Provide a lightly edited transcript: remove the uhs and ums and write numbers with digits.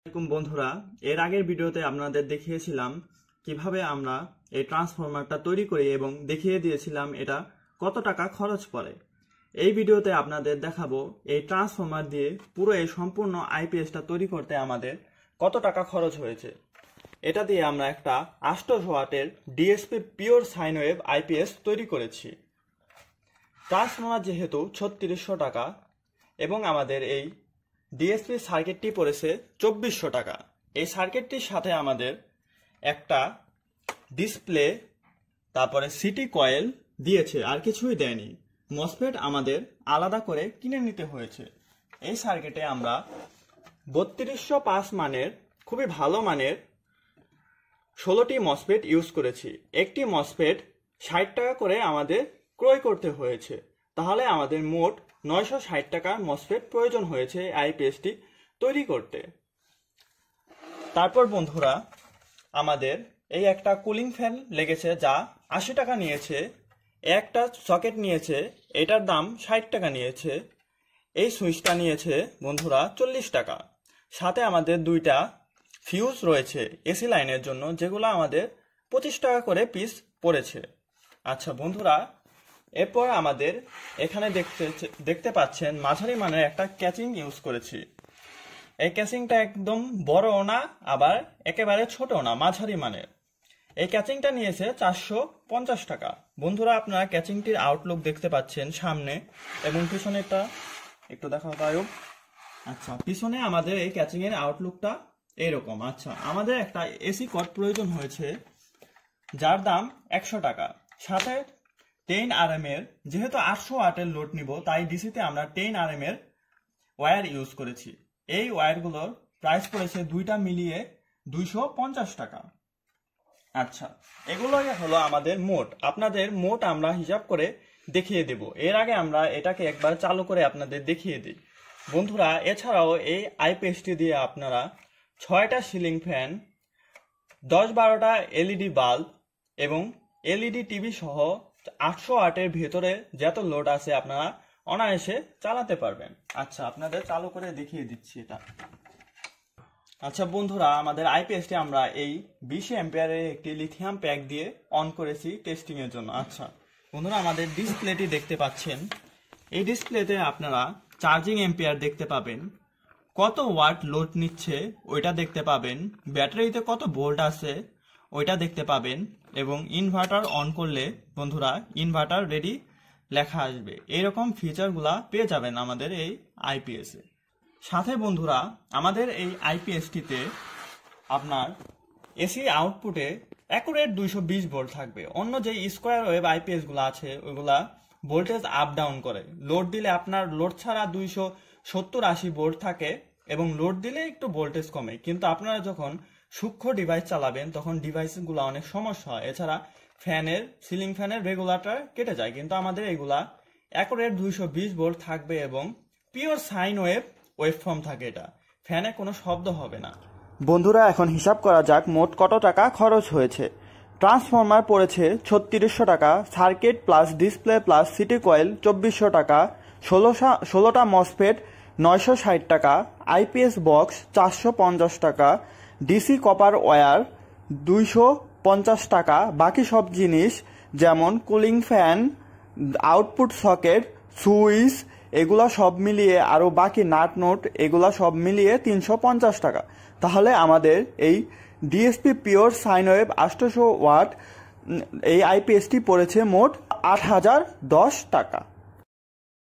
আসসালামু আলাইকুম বন্ধুরা, এর আগের ভিডিওতে আপনাদের দেখিয়েছিলাম কিভাবে আমরা এই ট্রান্সফরমারটা তৈরি করি এবং দেখিয়ে দিয়েছিলাম এটা কত টাকা খরচ পড়ে। এই ভিডিওতে আপনাদের দেখাবো এই ট্রান্সফরমার দিয়ে পুরো এই সম্পূর্ণ আইপিএসটা তৈরি করতে আমাদের কত টাকা খরচ হয়েছে। এটা দিয়ে আমরা একটা 800 ওয়াটের DSP pure sine wave IPS তৈরি করেছি। ট্রান্সফরমার যেহেতু 3600 টাকা এবং আমাদের এই ডিএসপি সার্কিটটি পড়েছে 2400 টাকা। এই সার্কিটটির সাথে আমাদের একটা ডিসপ্লে, তারপরে সিটি কয়েল দিয়েছে, আর কিছুই দেয়নি। মসফেট আমাদের আলাদা করে কিনে নিতে হয়েছে। এই সার্কিটে আমরা 3205 মানের খুবই ভালো মানের 16টি মসফেট ইউজ করেছি। একটি মসফেট 60 টাকা করে আমাদের ক্রয় করতে হয়েছে। তাহলে আমাদের মোট 960 টাকার মসফেট প্রয়োজন হয়েছে আইপিএসটি তৈরি করতে। তারপর বন্ধুরা, আমাদের এই একটা কুলিং ফ্যান লেগেছে যা 80 টাকা নিয়েছে। একটা সকেট নিয়েছে, এটার দাম 60 টাকা নিয়েছে। এই সুইচটা নিয়েছে বন্ধুরা 40 টাকা। সাথে আমাদের দুইটা ফিউজ রয়েছে এসি লাইনের জন্য, যেগুলো আমাদের 25 টাকা করে পিস পড়েছে। আচ্ছা বন্ধুরা, এরপর আমাদের এখানে দেখতে পাচ্ছেন মাঝারি মানের একটা ক্যাচিং ইউজ করেছি। এই ক্যাচিংটা একদম বড়ও না, আবার একেবারে ছোটও না, মাঝারি মানের। এই ক্যাচিংটা নিয়েছে 450 টাকা। বন্ধুরা, আপনারা ক্যাচিংটির আউটলুক দেখতে পাচ্ছেন সামনে এবং পিছনেটা একটু দেখা পায়ও। আচ্ছা, পিছনে আমাদের এই ক্যাচিং এর আউটলুকটা এইরকম। আচ্ছা, আমাদের একটা এসি কর্ড প্রয়োজন হয়েছে যার দাম 100 টাকা। সাথে 10 RM এর, যেহেতু 800 ওয়াটের লোড নিব তাই ডিসিতে আমরা 10 RM এর ওয়্যার ইউজ করেছি। এই ওয়্যারগুলোর প্রাইস পড়েছে দুইটা মিলিয়ে 250 টাকা। আচ্ছা, এগুলোই হলো আমাদের মোট। আপনাদের মোট আমরা হিসাব করে দেখিয়ে দেব। এর আগে আমরা এটাকে একবার চালু করে আপনাদের দেখিয়ে দিই। বন্ধুরা, এছাড়াও এই আইপিএসটি দিয়ে আপনারা 6টা সিলিং ফ্যান, 10-12টা এলইডি বাল্ব এবং এলইডি টিভি সহ 800 ওয়াটের ভেতরে যত লোড আছে আপনারা অনায়াসে চালাতে পারবেন। আচ্ছা, আপনাদের চালু করে দেখিয়ে দিচ্ছি এটা। আচ্ছা বন্ধুরা, আমাদের আইপিএসটি আমরা এই 20 অ্যাম্পিয়ারের একটি লিথিয়াম প্যাক দিয়ে অন করেছি টেস্টিং এর জন্য। আচ্ছা বন্ধুরা, আমাদের ডিসপ্লেটি দেখতে পাচ্ছেন। এই ডিসপ্লেতে আপনারা চার্জিং অ্যাম্পিয়ার দেখতে পাবেন, কত ওয়াট লোড নিচ্ছে ওইটা দেখতে পাবেন, ব্যাটারিতে কত ভোল্ট আছে ওইটা দেখতে পাবেন, এবং ইনভার্টার অন করলে বন্ধুরা ইনভার্টার রেডি লেখা আসবে। এইরকম ফিচারগুলা পেয়ে যাবেন আমাদের এই আইপিএস এ। সাথে বন্ধুরা, আমাদের এই আইপিএসটিতে আপনার এসি আউটপুটে অ্যাকুরেট 220 ভোল্ট থাকবে। অন্য যে স্কোয়ার ওয়েভ আইপিএস গুলো আছে ওইগুলা ভোল্টেজ আপ ডাউন করে। লোড দিলে আপনার লোড ছাড়া 270-80 ভোল্ট থাকে এবং লোড দিলে একটু ভোল্টেজ কমে। কিন্তু আপনারা যখন সূক্ষ্ম ডিভাইস চালাবেন তখন ডিভাইসগুলো অনেক সমস্যা হয়। এছাড়া ফ্যানের, সিলিং ফ্যানের রেগুলেটর কেটে যায়। কিন্তু আমাদের এগুলা অ্যাকুরেট 220 ভোল্ট থাকবে এবং পিওর সাইন ওয়েভফর্ম থাকে। এটা ফ্যানে কোনো শব্দ হবে না। বন্ধুরা, এখন হিসাব করা যাক মোট কত টাকা খরচ হয়েছে। ট্রান্সফরমার পড়েছে 3600 টাকা, circuit plus display plus city coil 2400 টাকা, 16টা মসফেট 960 টাকা, আইপিএস বক্স 450 টাকা, ডিসি কপার ওয়্যার 250 টাকা। বাকি সব জিনিস যেমন cooling fan, output socket, switch, এগুলা সব মিলিয়ে আরো বাকি নাট নোট এগুলা সব মিলিয়ে 350 টাকা। তাহলে আমাদের এই DSP pure sine wave 800 watt এই আইপিএসটি পড়েছে মোট 8010 টাকা।